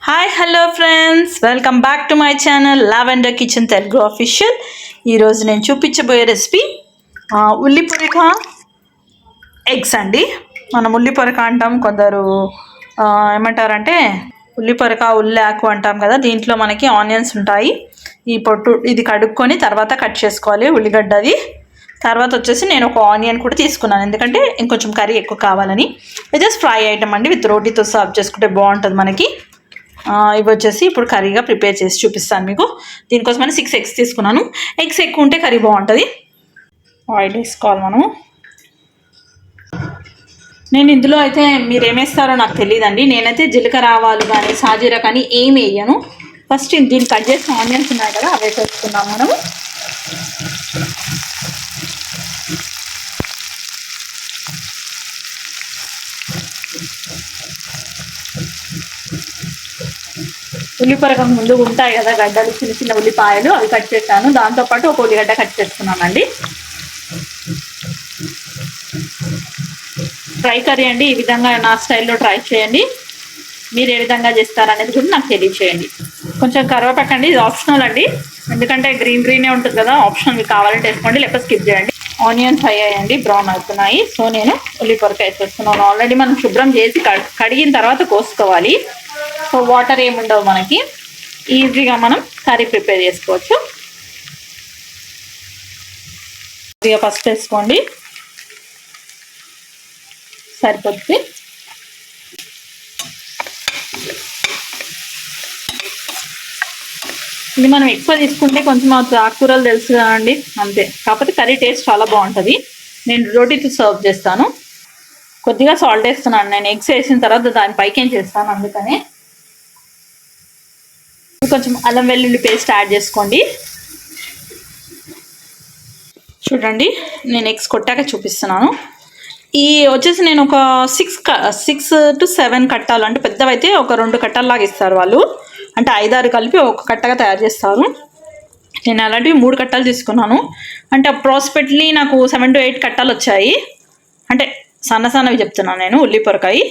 Hi hello friends, welcome back to my channel lavender kitchen Telugu official. ఈరోజు నేను చూపించబోయే recipe ఉల్లి పొరక ఎగ్స్ అండి. మనం ఉల్లి పొరక అంటాం, కొందరు ఏమంటారంటే ఉల్లి పొరక ఉల్లాకు అంటాం కదా. దీంట్లో మనకి ఆనియన్స్ ఉంటాయి. ఈ పొట్టు ఇది కడుక్కొని తర్వాత కట్ చేసుకోవాలి ఉల్లిగడ్డది. తర్వాత వచ్చేసి నేను ఒక ఆనియన్ కూడా తీసుకున్నాను, ఎందుకంటే ఇంకొంచెం కర్రీ ఎక్కువ కావాలని. ఇది జస్ట్ ఫ్రై ఐటమ్ అండి, విత్ రోటీతో సర్వ్ చేసుకుంటే బాగుంటుంది మనకి. ఇవి వచ్చేసి ఇప్పుడు కర్రీగా ప్రిపేర్ చేసి చూపిస్తాను మీకు. దీనికోసమని 6 eggs తీసుకున్నాను. ఎగ్స్ ఎక్కువ ఉంటే కర్రీ బాగుంటుంది. ఆయిల్ వేసుకోవాలి మనము. నేను ఇందులో అయితే మీరు ఏమేస్తారో నాకు తెలియదండి. నేనైతే జీలకర్ర ఆవాలు కానీ సాజీరా కానీ ఏమి వేయను. ఫస్ట్ దీన్ని కట్ చేసిన ఆనియన్స్ ఉన్నాయి కదా, అవి వేసేసుకున్నాం మనము. ఉల్లిపొరక ముందు ఉంటాయి కదా గడ్డలు, చిన్న చిన్న ఉల్లిపాయలు, అవి కట్ చేశాను. దాంతోపాటు ఒక ఉల్లిగడ్డ కట్ చేసుకున్నానండి. ఫ్రై కర్రీ అండి, ఈ విధంగా నా స్టైల్లో ట్రై చేయండి. మీరు ఏ విధంగా చేస్తారనేది కూడా నాకు తెలియచేయండి. కొంచెం కరివేపాకు అండి, ఇది ఆప్షనల్ అండి, ఎందుకంటే గ్రీనే ఉంటుంది కదా. ఆప్షనల్ మీకు కావాలంటే వేసుకోండి, లేకపోతే స్కిప్ చేయండి. ఆనియన్స్ అయ్యాయండి, బ్రౌన్ అవుతున్నాయి. సో నేను ఉల్లిపొరక వేసేస్తున్నాను. ఆల్రెడీ మనం శుభ్రం చేసి కడిగిన తర్వాత కోసుకోవాలి. సో వాటర్ ఏముండవు మనకి, ఈజీగా మనం కర్రీ ప్రిపేర్ చేసుకోవచ్చు. ఈజీగా ఫస్ట్ వేసుకోండి, సరిపోతుంది. ఇది మనం ఎక్కువ తీసుకుంటే కొంచెం ఆకుకూరలు తెలుసు కదండి, అంతే. కాకపోతే కర్రీ టేస్ట్ చాలా బాగుంటుంది. నేను రోటీతో సర్వ్ చేస్తాను. కొద్దిగా సాల్ట్ వేస్తున్నాను నేను. ఎగ్స్ వేసిన తర్వాత దానిపైకి ఏం చేస్తాను, అందుకని. కొంచెం అల్లం వెల్లుల్లి పేస్ట్ యాడ్ చేసుకోండి. చూడండి, నేను ఎగ్స్ కొట్టాక చూపిస్తున్నాను. ఈ వచ్చేసి నేను ఒక 6 to 7 కట్టాలు, అంటే పెద్దవైతే ఒక 2 కట్టల్లాగా ఇస్తారు వాళ్ళు, అంటే 5-6 కలిపి ఒక కట్టగా తయారు చేస్తారు. నేను అలాంటివి 3 కట్టలు తీసుకున్నాను. అంటే అప్రాక్సిమేట్లీ నాకు 7 to 8 కట్టాలు వచ్చాయి. అంటే సన్నవి చెప్తున్నాను నేను, ఉల్లి పొరకాయి.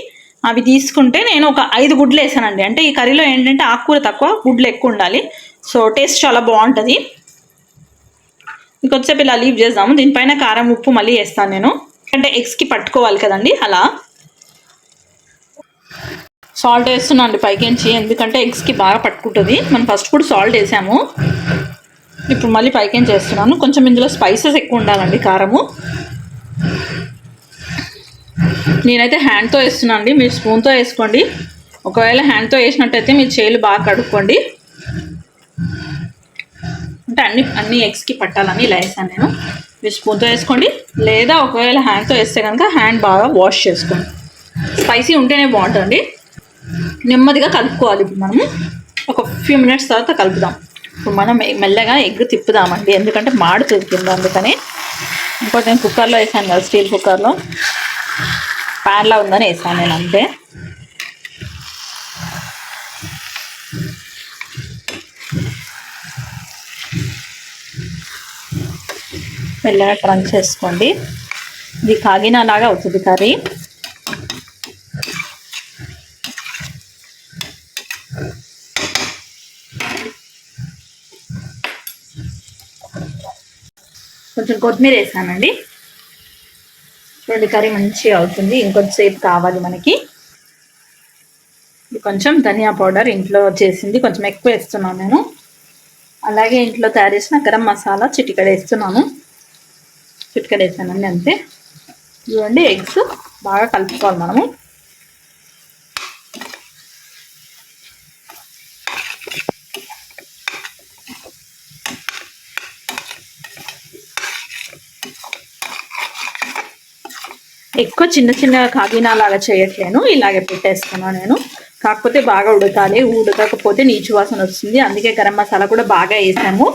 అవి తీసుకుంటే నేను ఒక 5 గుడ్లు వేసానండి. అంటే ఈ కర్రీలో ఏంటంటే ఆకుకూర తక్కువ, గుడ్లు ఎక్కువ ఉండాలి. సో టేస్ట్ చాలా బాగుంటుంది. ఇంకొచ్చేపు ఇలా లీవ్ చేద్దాము. దీనిపైన కారం ఉప్పు మళ్ళీ వేస్తాను నేను, అంటే ఎగ్స్కి పట్టుకోవాలి కదండి. అలా సాల్ట్ వేస్తున్నాను పైకించి, ఎందుకంటే ఎగ్స్కి బాగా పట్టుకుంటుంది. మనం ఫస్ట్ కూడా సాల్ట్ వేసాము, ఇప్పుడు మళ్ళీ పైకించి వేస్తున్నాను. కొంచెం ఇందులో స్పైసెస్ ఎక్కువ ఉండాలండి, కారము. నేనైతే హ్యాండ్తో వేస్తున్నాను అండి, మీరు స్పూన్తో వేసుకోండి. ఒకవేళ హ్యాండ్తో వేసినట్టయితే మీ చేతులు బాగా కడుక్కోండి, అంటే అన్ని ఎగ్స్కి పట్టాలని ఇలా వేసాను నేను. మీరు స్పూన్తో వేసుకోండి, లేదా ఒకవేళ హ్యాండ్తో వేస్తే కనుక హ్యాండ్ బాగా వాష్ చేసుకోండి. స్పైసీ ఉంటేనే బాగుంటుంది. నెమ్మదిగా కలుపుకోవాలి. ఇప్పుడు మనము ఒక ఫ్యూ మినిట్స్ తర్వాత కలుపుదాం. ఇప్పుడు మనం మెల్లగా ఎగ్ తిప్పుదామండి, ఎందుకంటే మాడుతుంది కింద, అందుకని. ఇంకోటి నేను కుక్కర్లో వేసాను కదా, స్టీల్ కుక్కర్లో, ప్యాన్లో ఉందని వేసాను నేను, అంతే. మెల్లగా టర్న్ చేసుకోండి. ఇది కాగినాలాగా అవుతుంది కర్రీ. కొంచెం కొత్తిమీర వేసానండి. చూడండి, కర్రీ మంచిగా అవుతుంది. ఇంకొంచెంసేపు కావాలి మనకి. కొంచెం ధనియా పౌడర్ ఇంట్లో చేసింది కొంచెం ఎక్కువ వేస్తున్నాను నేను. అలాగే ఇంట్లో తయారు చేసిన గరం మసాలా చిటికెడు వేస్తున్నాను. చిటికెడు వేసానండి, అంతే. చూడండి, ఎగ్స్ బాగా కలుపుకోవాలి మనము. ఎక్కువ చిన్న కాగినాలాగా చేయట్లేను, ఇలాగే పెట్టేస్తున్నాను నేను. కాకపోతే బాగా ఉడకాలి, ఉడకకపోతే నీచు వాసన వస్తుంది. అందుకే గరం మసాలా కూడా బాగా వేసాము.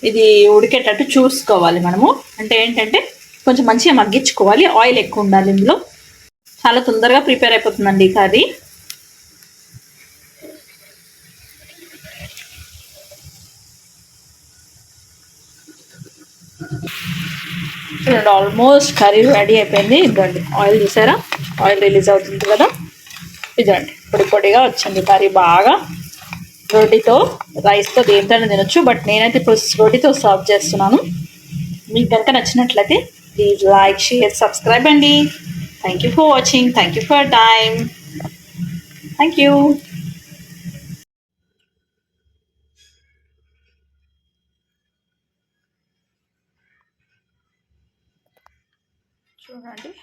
ఇది ఉడికేటట్టు చూసుకోవాలి మనము. అంటే ఏంటంటే కొంచెం మంచిగా మగ్గించుకోవాలి. ఆయిల్ ఎక్కువ ఉండాలి ఇందులో. చాలా తొందరగా ప్రిపేర్ అయిపోతుందండి ఈ కర్రీ. చూడండి, ఆల్మోస్ట్ కర్రీ రెడీ అయిపోయింది. ఇదండి ఆయిల్, చూసారా, ఆయిల్ రిలీజ్ అవుతుంది కదా. ఇదండి పొడి పొడిగా వచ్చింది కర్రీ బాగా. రోటీతో రైస్తో దేంతో తినొచ్చు, బట్ నేనైతే ఇప్పుడు రోటీతో సర్వ్ చేస్తున్నాను. మీకు కనుక నచ్చినట్లయితే ప్లీజ్ లైక్, షేర్, సబ్స్క్రైబ్ అండి. Thank you for watching. Thank you for time. Thank you. చూడండి.